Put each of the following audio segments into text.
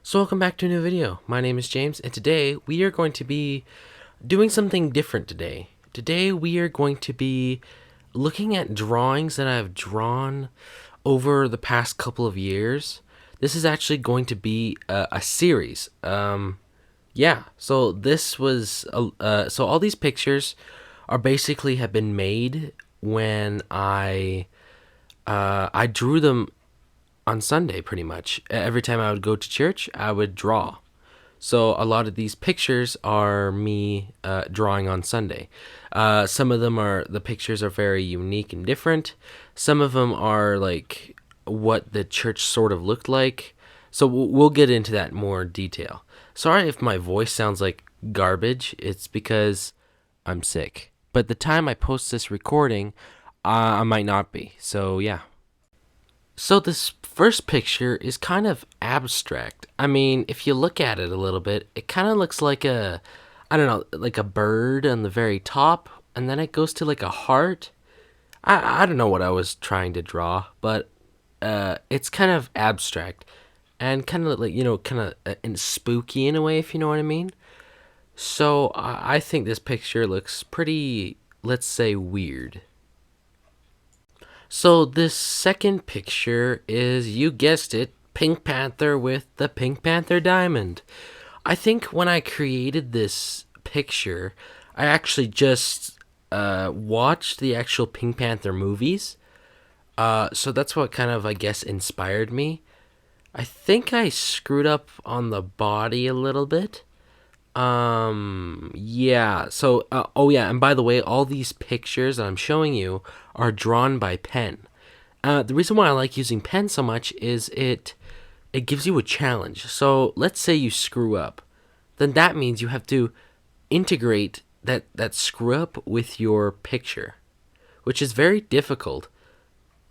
So welcome back to a new video. My name is James, and today we are going to be doing something different today. Today we are going to be looking at drawings that I've drawn over the past couple of years. This is actually going to be a series. So this was so all these pictures are basically have been made when I drew them on Sunday, pretty much. Every time I would go to church, I would draw. So a lot of these pictures are me drawing on Sunday. Some of them are the pictures are very unique and different. Some of them are like what the church sort of looked like. So we'll get into that in more detail. Sorry if my voice sounds like garbage. It's because I'm sick. But the time I post this recording, I might not be. So yeah. So this first picture is kind of abstract. I mean, if you look at it a little bit, it kind of looks like I don't know, like a bird on the very top, and then it goes to like a heart. I don't know what I was trying to draw, but it's kind of abstract and kind of like kind of and spooky in a way, if you know what I mean. So I think this picture looks pretty, let's say, weird. So this second picture is, you guessed it, Pink Panther with the Pink Panther diamond. I think when I created this picture, I actually just watched the actual Pink Panther movies. So that's what kind of, I guess, inspired me. I think I screwed up on the body a little bit. Yeah. So, oh yeah, and by the way, all these pictures that I'm showing you are drawn by pen. The reason why I like using pen so much is it gives you a challenge. So let's say you screw up, then that means you have to integrate that screw up with your picture, which is very difficult,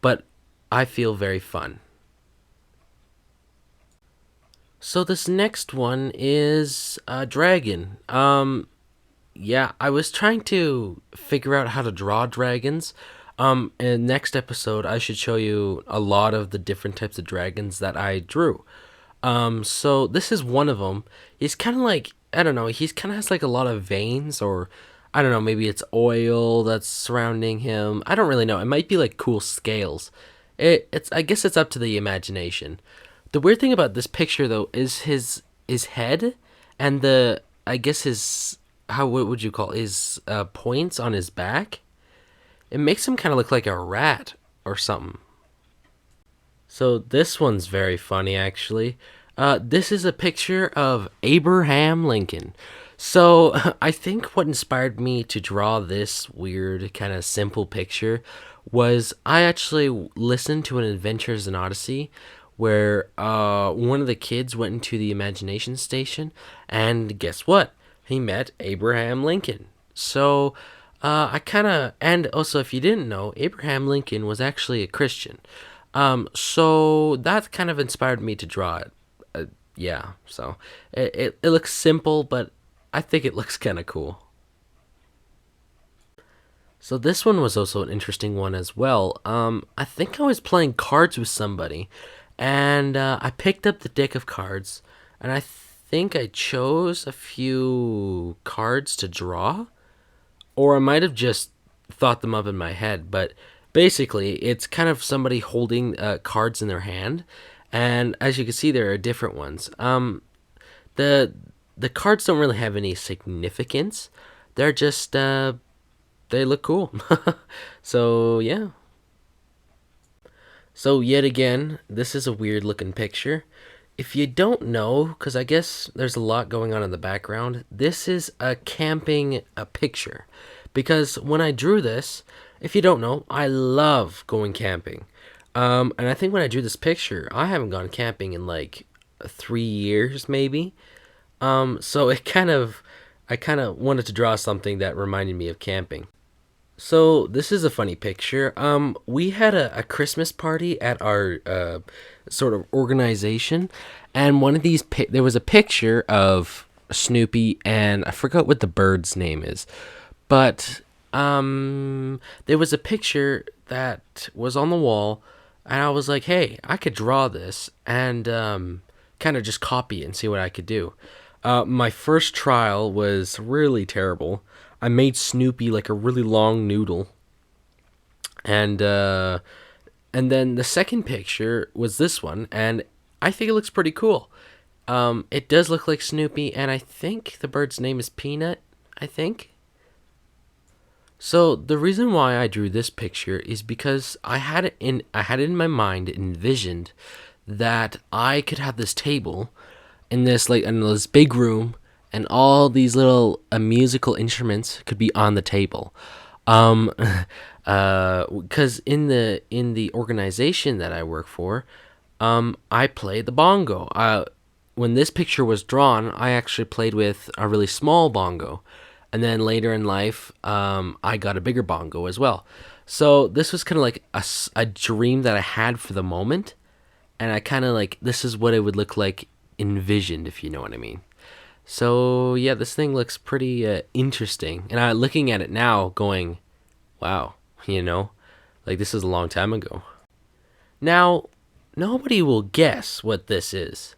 but I feel very fun. So this next one is a dragon. Yeah, I was trying to figure out how to draw dragons. In next episode, I should show you a lot of the different types of dragons that I drew. So this is one of them. He's kind of like, I don't know, he's kind of has like a lot of veins, or I don't know, maybe it's oil that's surrounding him. I don't really know. It might be like cool scales. It's I guess it's up to the imagination. The weird thing about this picture though is his head and the, I guess his, how, what would you call it, his points on his back. It makes him kind of look like a rat or something. So this one's very funny, actually. This is a picture of Abraham Lincoln. So I think what inspired me to draw this weird, kind of simple picture was I actually listened to an Adventures in Odyssey where one of the kids went into the imagination station, and guess what? He met Abraham Lincoln. So I kind of, and also if you didn't know, Abraham Lincoln was actually a Christian. So that kind of inspired me to draw it. Yeah, so it looks simple, but I think it looks kind of cool. So this one was also an interesting one as well. I think I was playing cards with somebody, and I picked up the deck of cards, and I think I chose a few cards to draw, or I might have just thought them up in my head. But basically, it's kind of somebody holding cards in their hand, and as you can see, there are different ones. The the cards don't really have any significance. They're just they look cool. So yeah. So yet again, this is a weird looking picture. If you don't know, because I guess there's a lot going on in the background, this is a camping a picture. Because when I drew this, if you don't know, I love going camping. And I think when I drew this picture, I haven't gone camping in like 3 years, maybe. So I kind of wanted to draw something that reminded me of camping. So this is a funny picture. We had a Christmas party at our sort of organization, and one of these there was a picture of Snoopy, and I forgot what the bird's name is, but there was a picture that was on the wall, and I was like, hey, I could draw this, and kind of just copy it and see what I could do. My first trial was really terrible. I made Snoopy like a really long noodle, and and then the second picture was this one, and I think it looks pretty cool. It does look like Snoopy, and I think the bird's name is Peanut. I think. So the reason why I drew this picture is because I had it in my mind, envisioned that I could have this table in this big room, and all these little musical instruments could be on the table. Um, because in the organization that I work for, I play the bongo. When this picture was drawn, I actually played with a really small bongo, and then later in life, I got a bigger bongo as well. So this was kind of like a dream that I had for the moment, and I kind of like this is what it would look like envisioned, if you know what I mean. So yeah, this thing looks pretty interesting, and I looking at it now, going, wow, you know, like this is a long time ago. Now, nobody will guess what this is,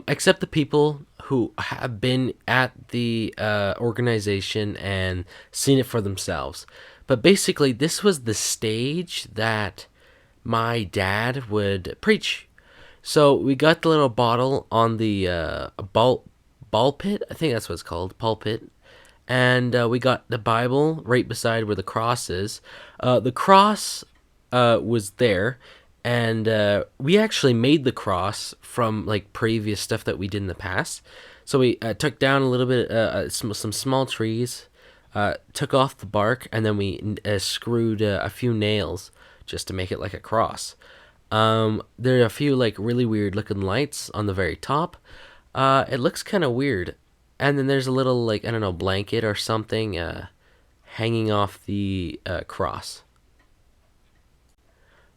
except the people who have been at the organization and seen it for themselves. But basically, this was the stage that my dad would preach. So we got the little bottle on the ball pit. I think that's what it's called, pulpit. And we got the Bible right beside where the cross is. The cross was there, and we actually made the cross from like previous stuff that we did in the past. So we took down a little bit, some small trees, took off the bark, and then we screwed a few nails just to make it like a cross. There are a few like really weird looking lights on the very top. It looks kind of weird, and then there's a little like I don't know blanket or something hanging off the cross.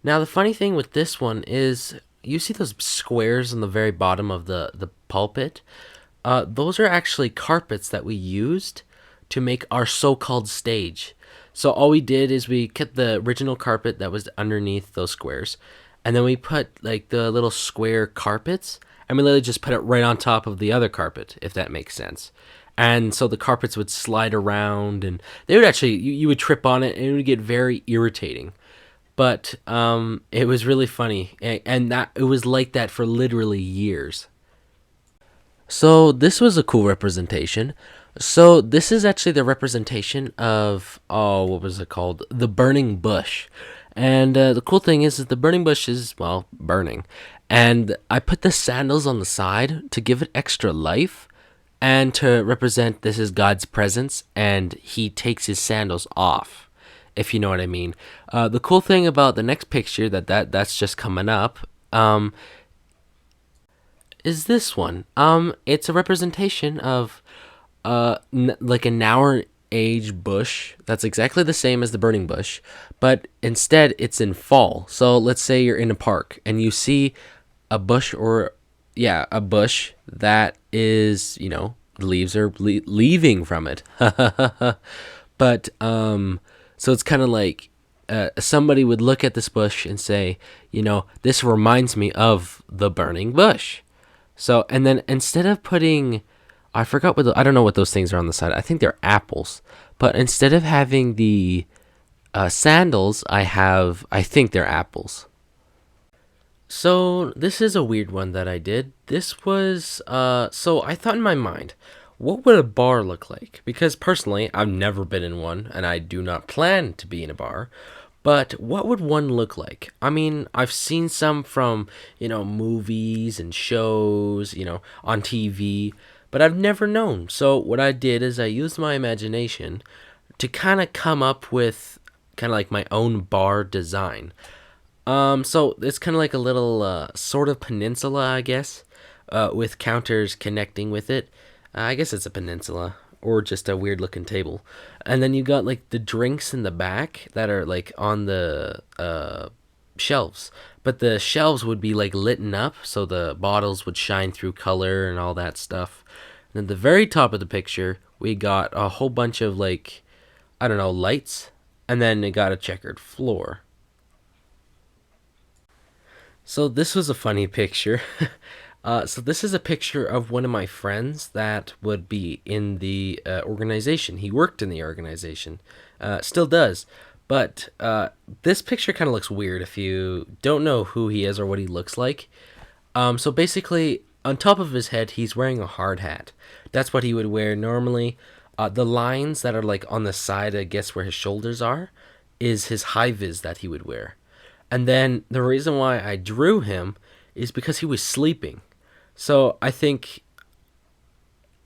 Now the funny thing with this one is you see those squares on the very bottom of the pulpit. Those are actually carpets that we used to make our so-called stage. So all we did is we kept the original carpet that was underneath those squares, and then we put like the little square carpets, and we literally just put it right on top of the other carpet, if that makes sense. And so the carpets would slide around, and they would actually you would trip on it, and it would get very irritating. But it was really funny, and that it was like that for literally years. So this was a cool representation. So this is actually the representation of what was it called? The burning bush. And the cool thing is that the burning bush is well burning, and I put the sandals on the side to give it extra life, and to represent this is God's presence, and He takes His sandals off, if you know what I mean. The cool thing about the next picture that's just coming up, is this one. It's a representation of like an hour age bush that's exactly the same as the burning bush, but instead it's in fall. So let's say you're in a park and you see a bush or yeah, a bush that is, you know, leaves are leaving from it. But so it's kind of like somebody would look at this bush and say, you know, this reminds me of the burning bush. So, and then instead of putting, I forgot I don't know what those things are on the side. I think they're apples. But instead of having the sandals, I think they're apples. So, this is a weird one that I did. This was, so I thought in my mind, what would a bar look like? Because personally, I've never been in one, and I do not plan to be in a bar. But what would one look like? I mean, I've seen some from, you know, movies and shows, you know, on TV, but I've never known. So what I did is I used my imagination to kind of come up with kind of like my own bar design. So it's kind of like a little sort of peninsula, I guess, with counters connecting with it. I guess it's a peninsula or just a weird looking table. And then you got like the drinks in the back that are like on the shelves. But the shelves would be like lit up so the bottles would shine through color and all that stuff. And at the very top of the picture, we got a whole bunch of like, I don't know, lights. And then it got a checkered floor. So this was a funny picture. So this is a picture of one of my friends that would be in the organization. He worked in the organization, still does. But this picture kind of looks weird if you don't know who he is or what he looks like. So basically, on top of his head, he's wearing a hard hat. That's what he would wear normally. The lines that are like on the side, I guess where his shoulders are, is his high vis that he would wear. And then the reason why I drew him is because he was sleeping. So I think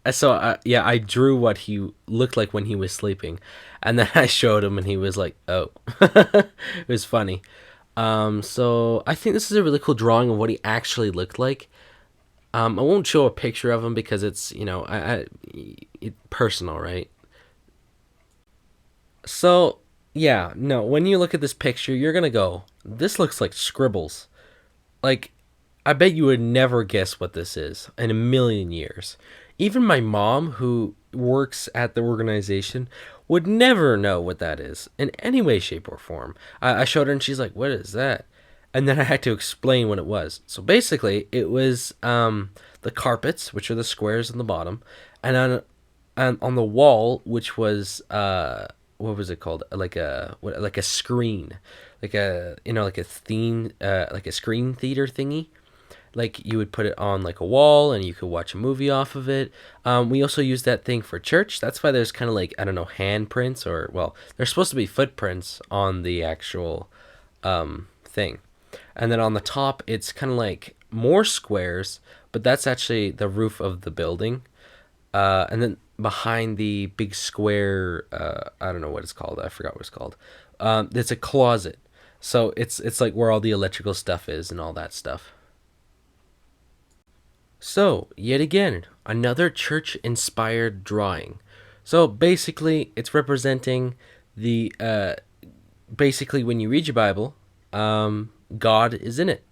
yeah, I drew what he looked like when he was sleeping, and then I showed him, and he was like, "Oh," it was funny. So I think this is a really cool drawing of what he actually looked like. I won't show a picture of him because it's personal, right? So yeah, no. When you look at this picture, you're gonna go, "This looks like scribbles." Like, I bet you would never guess what this is in a million years. Even my mom, who works at the organization, would never know what that is in any way, shape, or form. I showed her and she's like, "What is that?" And then I had to explain what it was. So basically, it was the carpets, which are the squares on the bottom, and on the wall, which was what was it called? Like a screen, like a like a theme, like a screen theater thingy. Like you would put it on like a wall and you could watch a movie off of it. We also use that thing for church. That's why there's kind of like, I don't know, handprints, or well, there's supposed to be footprints on the actual thing. And then on the top, it's kind of like more squares, but that's actually the roof of the building. And then behind the big square, I don't know what it's called. I forgot what it's called. It's a closet. So it's like where all the electrical stuff is and all that stuff. So, yet again, another church inspired drawing. So basically, it's representing the basically when you read your Bible, God is in it,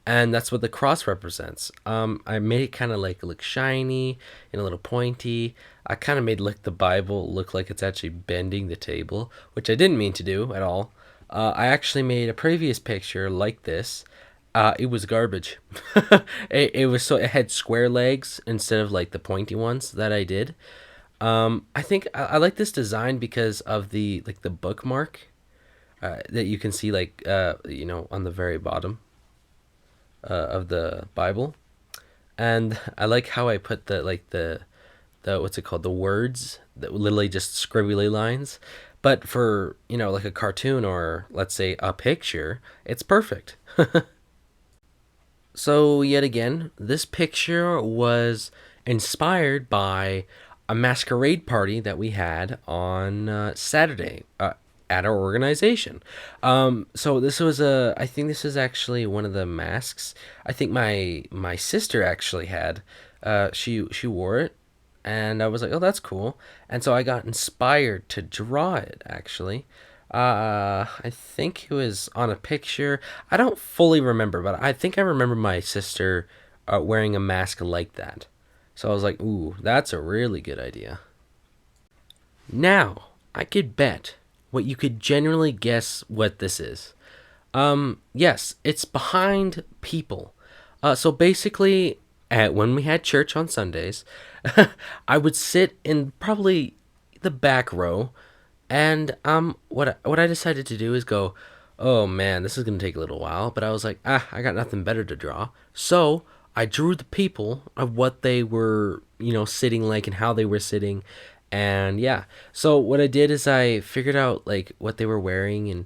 and that's what the cross represents. I made it kind of like look shiny and a little pointy. I kind of made like the Bible look like it's actually bending the table, which I didn't mean to do at all. I actually made a previous picture like this. It was garbage. It was so it had square legs instead of like the pointy ones that I did. I think I like this design because of the like the bookmark that you can see like on the very bottom of the Bible, and I like how I put the what's it called, the words that were literally just scribbly lines, but for like a cartoon or let's say a picture, it's perfect. So, yet again, this picture was inspired by a masquerade party that we had on Saturday at our organization. So this was I think this is actually one of the masks. I think my sister actually had. She wore it, and I was like, oh, that's cool. And so I got inspired to draw it actually. I think it was on a picture. I don't fully remember, but I think I remember my sister wearing a mask like that. So I was like, ooh, that's a really good idea. Now, I could bet what you could genuinely guess what this is. Yes, it's behind people. So basically, when we had church on Sundays, I would sit in probably the back row, and what I decided to do is go, oh man, this is gonna take a little while. But I was like, I got nothing better to draw, so I drew the people of what they were, sitting like and how they were sitting, and yeah. So what I did is I figured out like what they were wearing and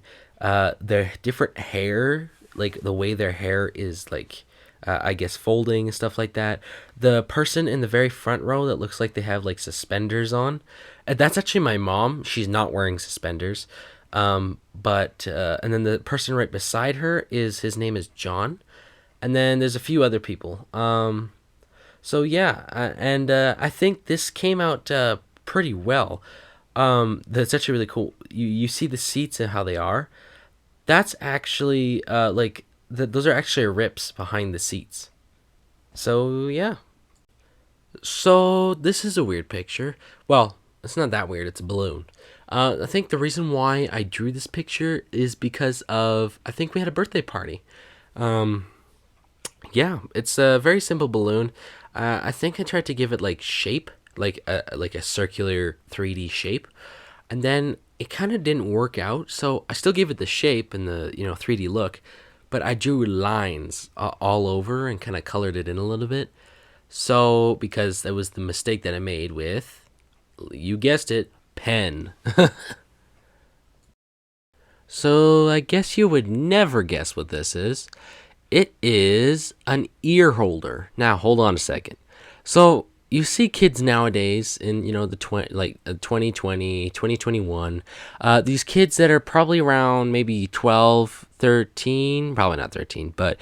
their different hair, like the way their hair is like I guess folding and stuff like that. The person in the very front row that looks like they have like suspenders on, that's actually my mom. She's not wearing suspenders. But and then the person right beside her is his name is John, and then there's a few other people. So yeah, and I think this came out pretty well. That's actually really cool. You see the seats and how they are. That's actually those are actually rips behind the seats. So yeah. So this is a weird picture. Well, it's not that weird. It's a balloon. I think the reason why I drew this picture is because of I think we had a birthday party. Um, Yeah, it's a very simple balloon. I think I tried to give it like shape, like a circular 3D shape, and then it kind of didn't work out. So I still gave it the shape and the 3D look, but I drew lines all over and kind of colored it in a little bit. So because that was the mistake that I made with, you guessed it, pen. So I guess you would never guess what this is. It is an ear holder. Now, hold on a second. So, you see kids nowadays in, the 2020, 2021, these kids that are probably around maybe 12, 13, probably not 13, but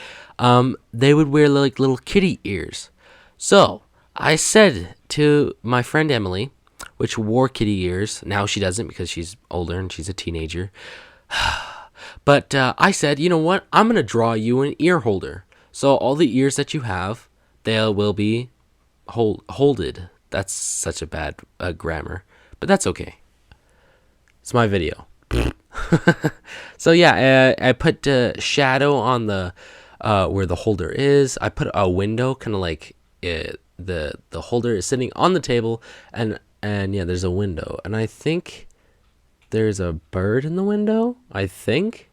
they would wear like little kitty ears. So, I said to my friend Emily, which wore kitty ears, now she doesn't because she's older and she's a teenager. But I said, you know what? I'm gonna draw you an ear holder. So all the ears that you have, they will be holded. That's such a bad grammar, but that's okay. It's my video. So yeah, I put shadow on the where the holder is. I put a window, kind of like the holder is sitting on the table, and yeah, there's a window, and I think there's a bird in the window. I think.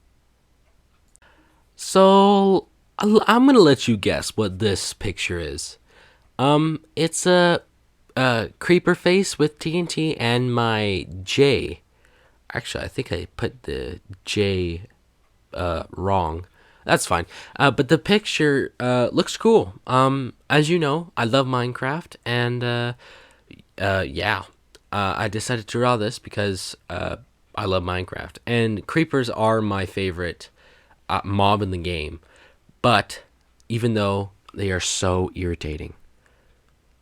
So I'm gonna let you guess what this picture is. It's a creeper face with TNT and my J. Actually, I think I put the J wrong. That's fine. But the picture looks cool. As you know, I love Minecraft, and yeah, I decided to draw this because I love Minecraft, and creepers are my favorite mob in the game. But even though they are so irritating,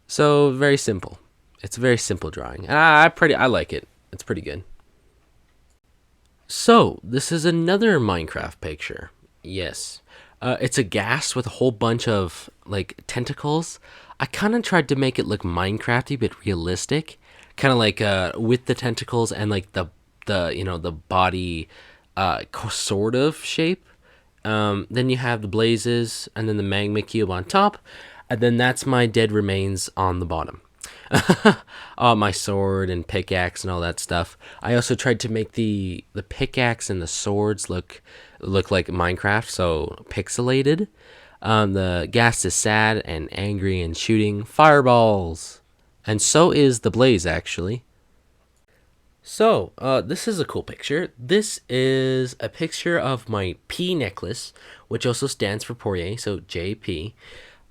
so very simple. It's a very simple drawing, and I like it. It's pretty good. So this is another Minecraft picture. Yes, it's a ghast with a whole bunch of like tentacles. I kind of tried to make it look Minecrafty but realistic, kind of like with the tentacles and like the body sort of shape. Then you have the blazes and then the magma cube on top, and then that's my dead remains on the bottom. My sword and pickaxe and all that stuff. I also tried to make the pickaxe and the swords look like Minecraft, so pixelated. The ghast is sad and angry and shooting fireballs, and so is the blaze actually. So, this is a cool picture. This is a picture of my P necklace, which also stands for Poirier, so JP.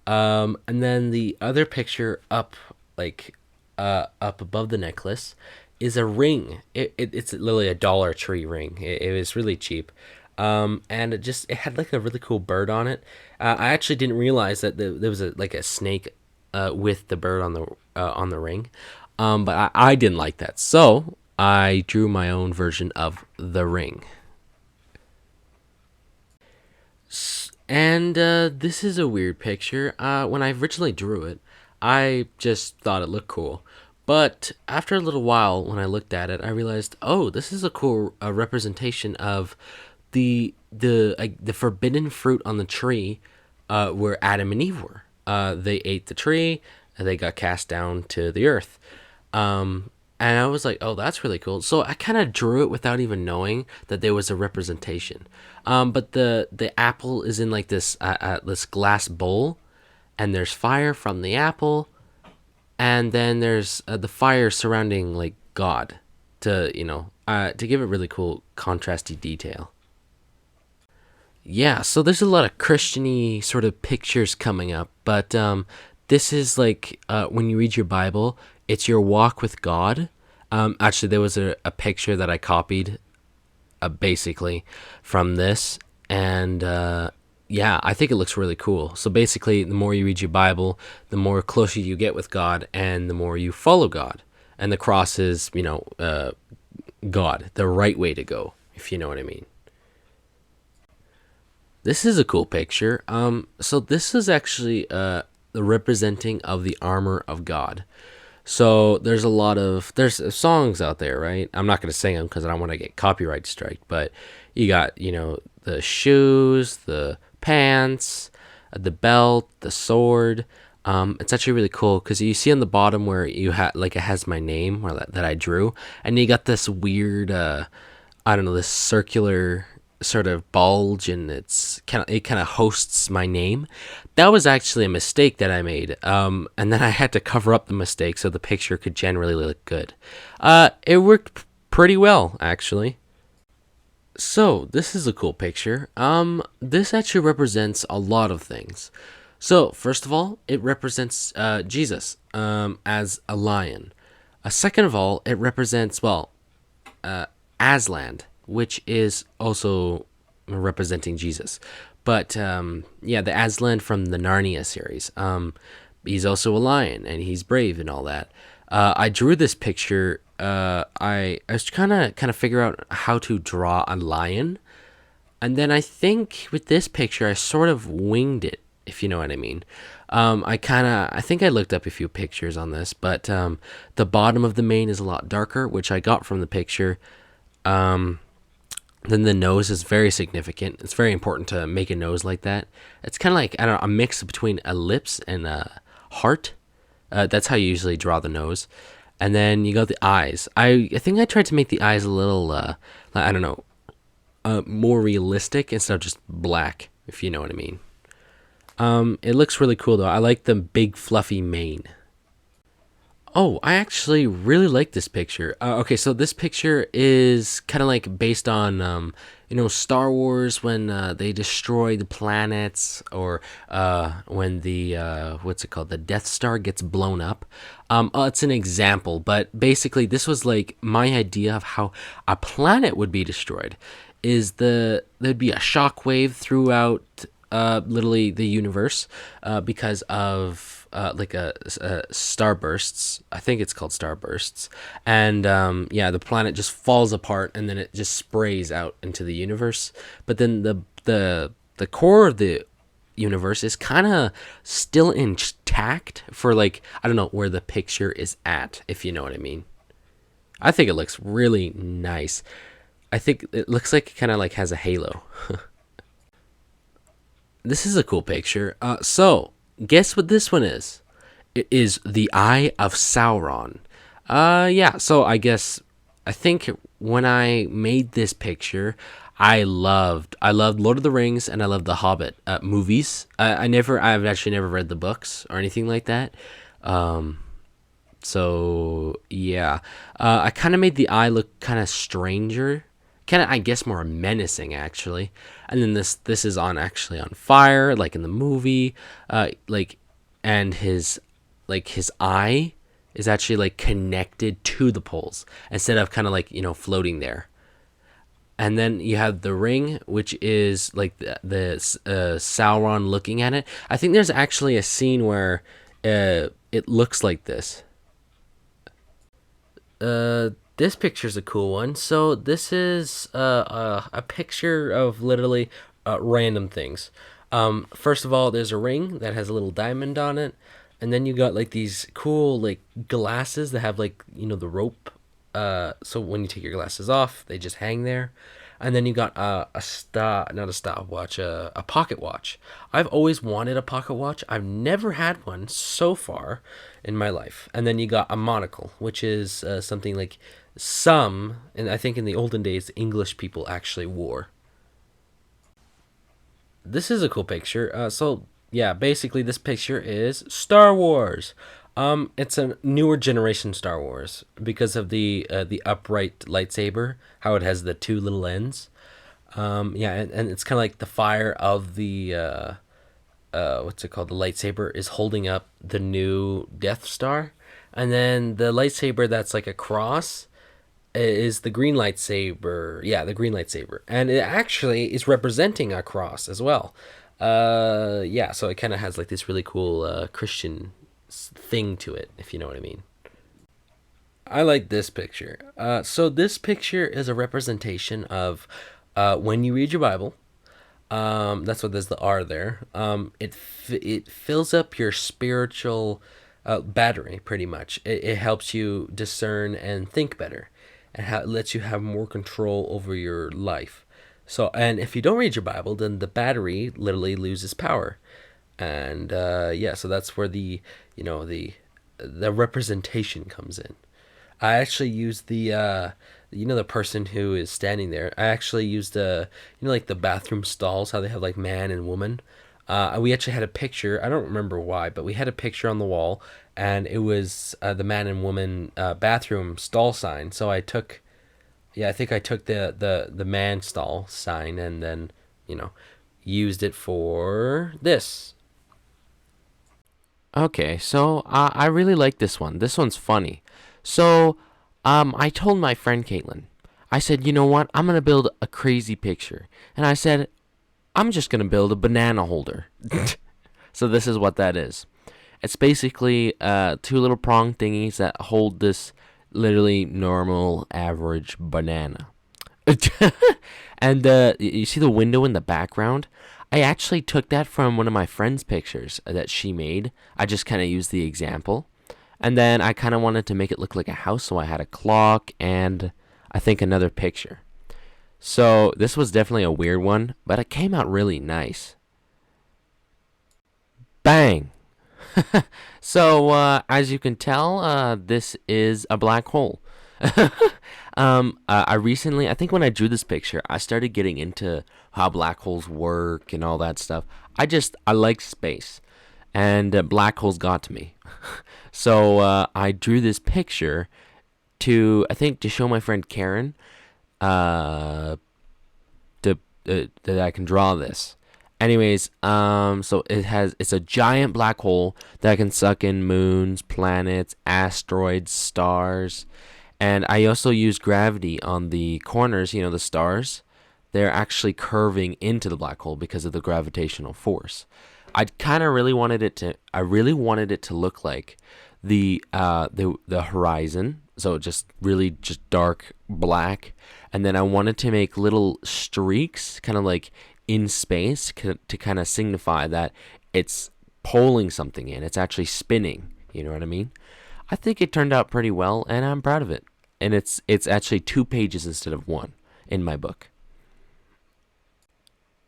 And then the other picture up above the necklace, is a ring. It's literally a Dollar Tree ring. It was really cheap. And it had like a really cool bird on it. I actually didn't realize that there was like a snake with the bird on the ring. But I didn't like that, so I drew my own version of the ring. And this is a weird picture. When I originally drew it, I just thought it looked cool. But after a little while, when I looked at it, I realized, oh, this is a cool representation of the forbidden fruit on the tree, where Adam and Eve were. They ate the tree, and they got cast down to the earth. And I was like, oh, that's really cool. So I kind of drew it without even knowing that there was a representation. But the apple is in like this glass bowl, and there's fire from the apple, and then there's the fire surrounding like God to give it really cool contrasty detail. Yeah, so there's a lot of Christiany sort of pictures coming up, but this is like when you read your Bible, it's your walk with God. Actually, there was a picture that I copied basically from this, and yeah, I think it looks really cool. So basically, the more you read your Bible, the more closer you get with God, and the more you follow God. And the cross is, God, the right way to go, if you know what I mean. This is a cool picture. So this is actually the representing of the armor of God. So there's songs out there, right? I'm not gonna sing them because I don't want to get copyright strike. But you got the shoes, the pants, the belt, the sword. It's actually really cool because you see on the bottom where you had like it has my name or that I drew, and you got this weird, I don't know, this circular sort of bulge, and it kind of hosts my name. That was actually a mistake that I made, and then I had to cover up the mistake so the picture could generally look good. It worked pretty well actually. So, this is a cool picture. This actually represents a lot of things. So, first of all, it represents Jesus as a lion. Second of all, it represents, well, Aslan, which is also representing Jesus. But yeah, the Aslan from the Narnia series. He's also a lion and he's brave and all that. I drew this picture. I was kind of figure out how to draw a lion, and then I think with this picture I sort of winged it, if you know what I mean. I think I looked up a few pictures on this, but the bottom of the mane is a lot darker, which I got from the picture. Um, then the nose is very significant. It's very important to make a nose like that. It's kind of like, I don't know, a mix between a lips and a heart. That's how you usually draw the nose. And then you got the eyes. I think I tried to make the eyes a little, I don't know, more realistic instead of just black, if you know what I mean. It looks really cool though. I like the big fluffy mane. Oh, I actually really like this picture. Okay, so this picture is kind of like based on, Star Wars when they destroy the planets, or when the what's it called, the Death Star gets blown up. It's an example, but basically, this was like my idea of how a planet would be destroyed. There'd be a shockwave throughout literally the universe because of like a starbursts. I think it's called starbursts, and yeah, the planet just falls apart, and then it just sprays out into the universe. But then the core of the universe is kind of still intact for, like, I don't know where the picture is at, if you know what I mean. I think it looks really nice. I think it looks like it kind of like has a halo. This is a cool picture. So guess what this one is? It is the Eye of Sauron. Yeah. So I think when I made this picture, I loved Lord of the Rings and I loved the Hobbit movies. I've actually never read the books or anything like that. Um, so yeah, I kind of made the eye look kind of stranger, kind of, I guess, more menacing actually. And then this is on actually on fire, like in the movie, like, and his eye is actually like connected to the poles instead of kind of like, floating there. And then you have the ring, which is like the Sauron looking at it. I think there's actually a scene where it looks like this. This picture's a cool one. So this is a picture of literally random things. First of all, there's a ring that has a little diamond on it, and then you got like these cool like glasses that have, like, the rope. So when you take your glasses off, they just hang there. And then you got not a stopwatch, a pocket watch. I've always wanted a pocket watch. I've never had one so far in my life. And then you got a monocle, which is something like and I think in the olden days, English people actually wore. This is a cool picture. So yeah, basically this picture is Star Wars. It's a newer generation Star Wars because of the upright lightsaber, how it has the two little ends. Yeah, and it's kind of like the fire of the what's it called? The lightsaber is holding up the new Death Star, and then the lightsaber that's like a cross is the green lightsaber. Yeah, the green lightsaber, and it actually is representing a cross as well. Yeah, so it kind of has like this really cool Christian thing to it, if you know what I mean. I like this picture. So this picture is a representation of when you read your Bible. That's what there's the R there. It fills up your spiritual battery pretty much. It helps you discern and think better, and lets you have more control over your life. So, and if you don't read your Bible, then the battery literally loses power. And yeah, so that's where the representation comes in. I actually used the person who is standing there. I actually used like the bathroom stalls, how they have like man and woman. We actually had a picture. I don't remember why, but we had a picture on the wall, and it was the man and woman bathroom stall sign. So yeah, I think I took the man stall sign and then you know used it for this. Okay, so I really like this one. This one's funny. So, I told my friend Caitlin, I said, you know what? I'm gonna build a crazy picture, and I said, I'm just gonna build a banana holder. So this is what that is. It's basically two little prong thingies that hold this literally normal average banana. And you see the window in the background? I actually took that from one of my friend's pictures that she made. I just kind of used the example. And then I kind of wanted to make it look like a house, so I had a clock and I think another picture. So this was definitely a weird one, but it came out really nice. Bang! So, as you can tell, this is a black hole. I recently, I think when I drew this picture, I started getting into how black holes work and all that stuff. I like space, and black holes got to me. So, I drew this picture I think, to show my friend Karen, uh, that I can draw this. Anyways, so it's a giant black hole that can suck in moons, planets, asteroids, stars, and I also use gravity on the corners. The stars, they're actually curving into the black hole because of the gravitational force. I really wanted it to look like the horizon, so just dark black, and then I wanted to make little streaks, kind of like in space, to kind of signify that it's pulling something in. It's actually spinning. You know what I mean? I think it turned out pretty well, and I'm proud of it. And it's actually 2 pages instead of one in my book.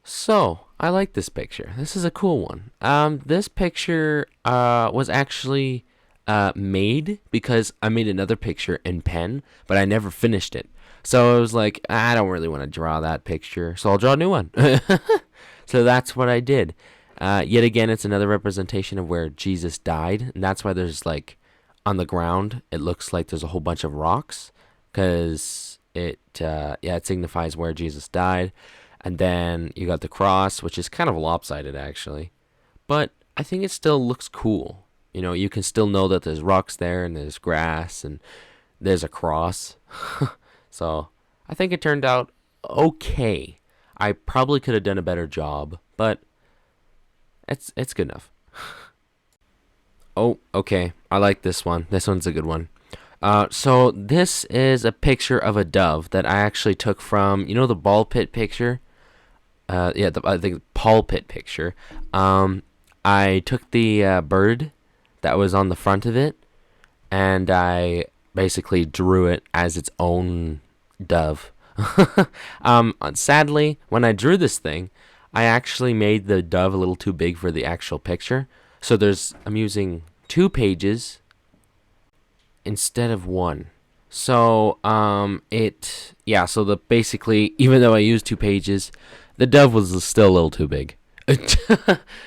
So I like this picture. This is a cool one. This picture was actually made because I made another picture in pen, but I never finished it. So I was like, I don't really want to draw that picture, so I'll draw a new one. So that's what I did. Yet again, it's another representation of where Jesus died, and that's why there's like on the ground, it looks like there's a whole bunch of rocks, because it signifies where Jesus died. And then you got the cross, which is kind of lopsided actually, but I think it still looks cool. You can still know that there's rocks there and there's grass and there's a cross. So I think it turned out okay. I probably could have done a better job, but it's good enough. Oh, okay. I like this one. This one's a good one. So this is a picture of a dove that I actually took from the ball pit picture. Yeah, I think Paul Pit picture. I took the bird that was on the front of it, and I basically drew it as its own dove. Sadly, when I drew this thing, I actually made the dove a little too big for the actual picture. So I'm using 2 pages instead of one. So so basically, even though I used 2 pages, the dove was still a little too big.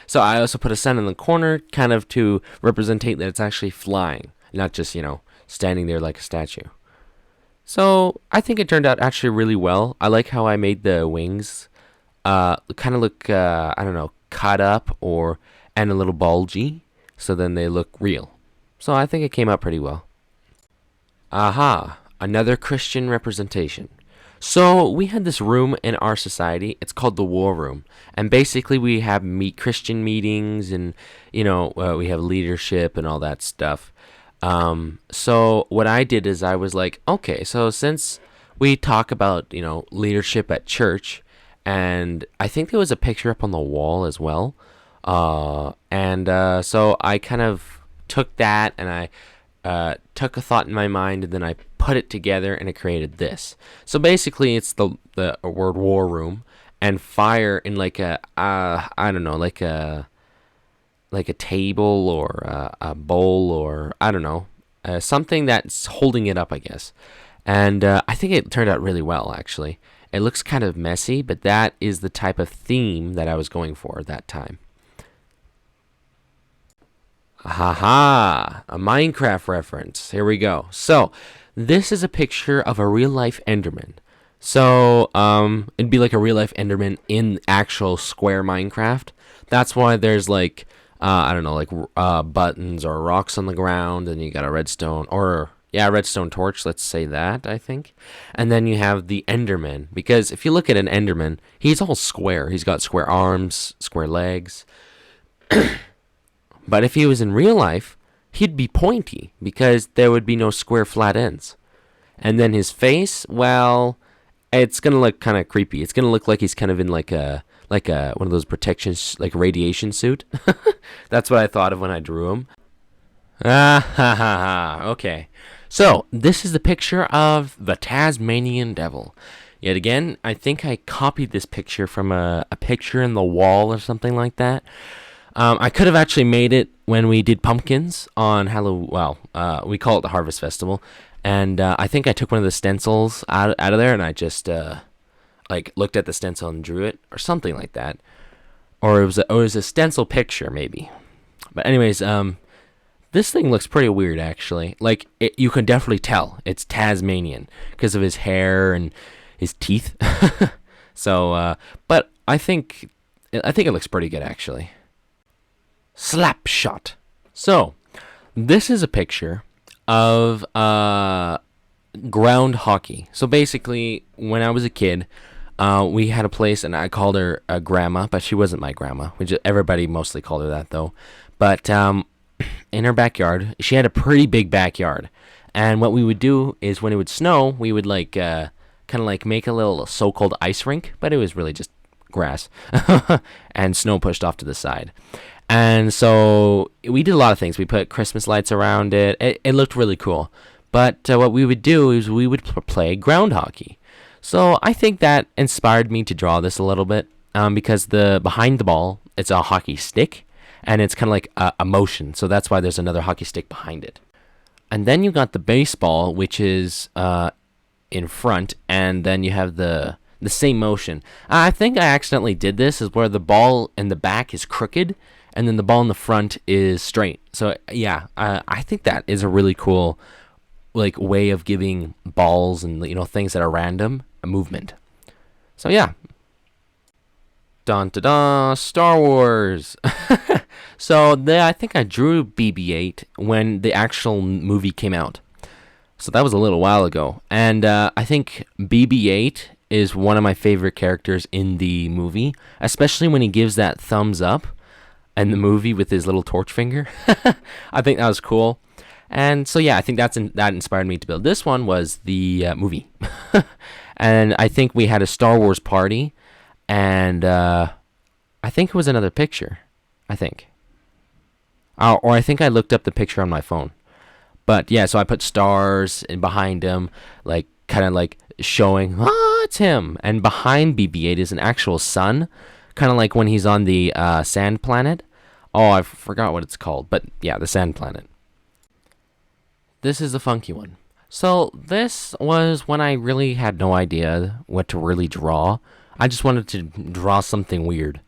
So I also put a sun in the corner, kind of to representate that it's actually flying, not just standing there like a statue. So I think it turned out actually really well. I like how I made the wings kind of look, I don't know, cut up and a little bulgy, so then they look real. So I think it came out pretty well. Aha, another Christian representation. So we had this room in our society. It's called the War Room, and basically we have Christian meetings, and we have leadership and all that stuff. So what I did is I was like, okay, so since we talk about leadership at church, and I think there was a picture up on the wall as well, and so I kind of took that and I took a thought in my mind, and then I put it together, and it created this. So basically, it's the word war room and fire in like a I don't know, like a like a table or a bowl, or I don't know, something that's holding it up, I guess. And I think it turned out really well, actually. It looks kind of messy, but that is the type of theme that I was going for at that time. Haha, a Minecraft reference. Here we go. So, this is a picture of a real life Enderman. So, it'd be like a real life Enderman in actual square Minecraft. That's why there's like, I don't know, like buttons or rocks on the ground, and you got a redstone or yeah, redstone torch. Let's say that I think, and then you have the Enderman because if you look at an Enderman, he's all square. He's got square arms, square legs. But if he was in real life, he'd be pointy because there would be no square flat ends. And then his face, well, it's gonna look kind of creepy. It's gonna look like he's kind of in like a one of those protections like radiation suit. That's what I thought of when I drew him. Ah ha ha ha. Okay. So this is the picture of the Tasmanian Devil. Yet again, I think I copied this picture from a picture in the wall or something like that. I could have actually made it when we did pumpkins on Halloween. Well, we call it the Harvest Festival, and I think I took one of the stencils out of there, and I just like looked at the stencil and drew it, or something like that, or it was a stencil picture maybe. But anyways, this thing looks pretty weird actually. Like you can definitely tell it's Tasmanian because of his hair and his teeth. So, but I think it looks pretty good actually. Slapshot. So, this is a picture of ground hockey. So basically, when I was a kid, we had a place, and I called her a grandma, but she wasn't my grandma. Everybody mostly called her that though. But in her backyard, she had a pretty big backyard, and what we would do is when it would snow, we would like kind of like make a little so-called ice rink, but it was really just grass and snow pushed off to the side. And so we did a lot of things. We put Christmas lights around it. It looked really cool. But what we would do is we would play ground hockey. So I think that inspired me to draw this a little bit because the behind the ball, it's a hockey stick, and it's kind of like a motion. So that's why there's another hockey stick behind it. And then you got the baseball, which is in front, and then you have the same motion. I think I accidentally did this, is where the ball in the back is crooked, and then the ball in the front is straight. So yeah, I think that is a really cool like way of giving balls and things that are random a movement. So yeah. Dun da da, Star Wars. So I think I drew BB-8 when the actual movie came out. So that was a little while ago, and I think BB-8 is one of my favorite characters in the movie, especially when he gives that thumbs up in the movie with his little torch finger. I think that was cool. And so yeah, I think that inspired me to build this one was the movie. And I think we had a Star Wars party, and I think it was another picture. I think. Or I think I looked up the picture on my phone. But yeah, so I put stars and behind him, like kind of like showing, it's him. And behind BB-8 is an actual sun, kind of like when he's on the sand planet. Oh, I forgot what it's called, but yeah, the sand planet. This is a funky one. So this was when I really had no idea what to really draw. I just wanted to draw something weird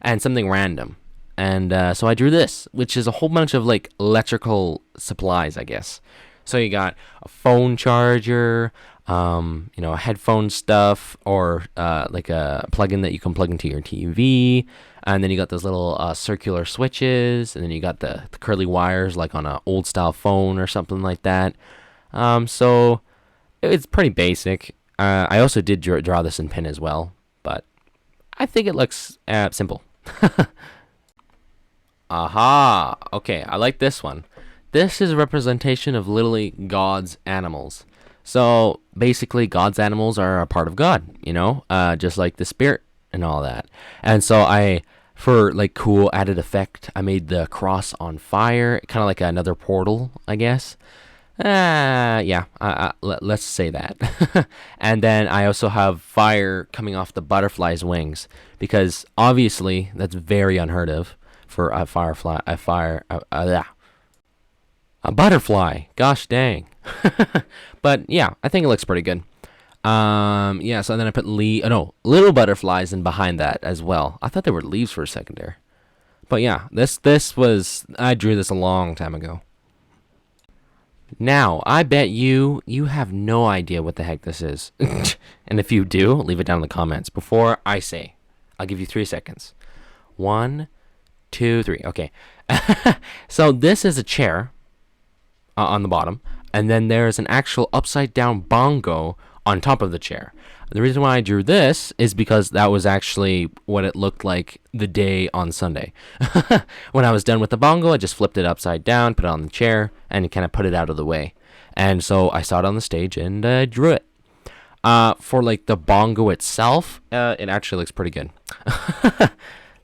and something random. And so I drew this, which is a whole bunch of like electrical supplies, I guess. So you got a phone charger, headphone stuff, or like a plug-in that you can plug into your TV. And then you got those little circular switches, and then you got the curly wires like on an old style phone or something like that. So it's pretty basic. I also did draw this in pen as well, but I think it looks simple. Aha! Okay, I like this one. This is a representation of literally God's animals. So basically, God's animals are a part of God, just like the spirit and all that. And so for like cool added effect, I made the cross on fire, kind of like another portal, I guess. Yeah, let's say that. And then I also have fire coming off the butterfly's wings, because obviously that's very unheard of. for a firefly, a butterfly. Gosh dang. But yeah, I think it looks pretty good. Yeah. So then I put little butterflies in behind that as well. I thought they were leaves for a second there. But yeah, I drew this a long time ago. Now, I bet you have no idea what the heck this is. And if you do, leave it down in the comments before I say. I'll give you 3 seconds. 1, 2, 3. Okay. So this is a chair on the bottom, and then there's an actual upside down bongo on top of the chair. The reason why I drew this is because that was actually what it looked like the day on Sunday. When I was done with the bongo, I just flipped it upside down, put it on the chair, and kind of put it out of the way. And so I saw it on the stage and drew it. For like the bongo itself, it actually looks pretty good.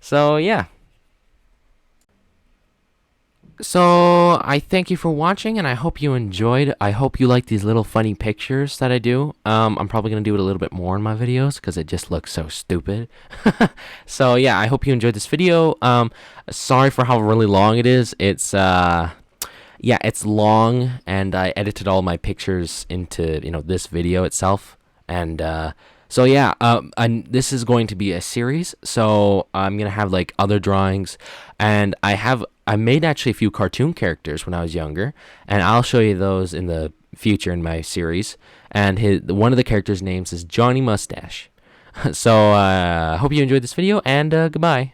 So yeah. So I thank you for watching, and I hope you enjoyed. I hope you like these little funny pictures that I do. I'm probably gonna do it a little bit more in my videos because it just looks so stupid. So yeah, I hope you enjoyed this video. Sorry for how really long it is. It's yeah, it's long, and I edited all my pictures into this video itself, and so yeah, and this is going to be a series. So I'm gonna have like other drawings, and I made actually a few cartoon characters when I was younger, and I'll show you those in the future in my series. And one of the characters' names is Johnny Mustache. So I hope you enjoyed this video, and goodbye.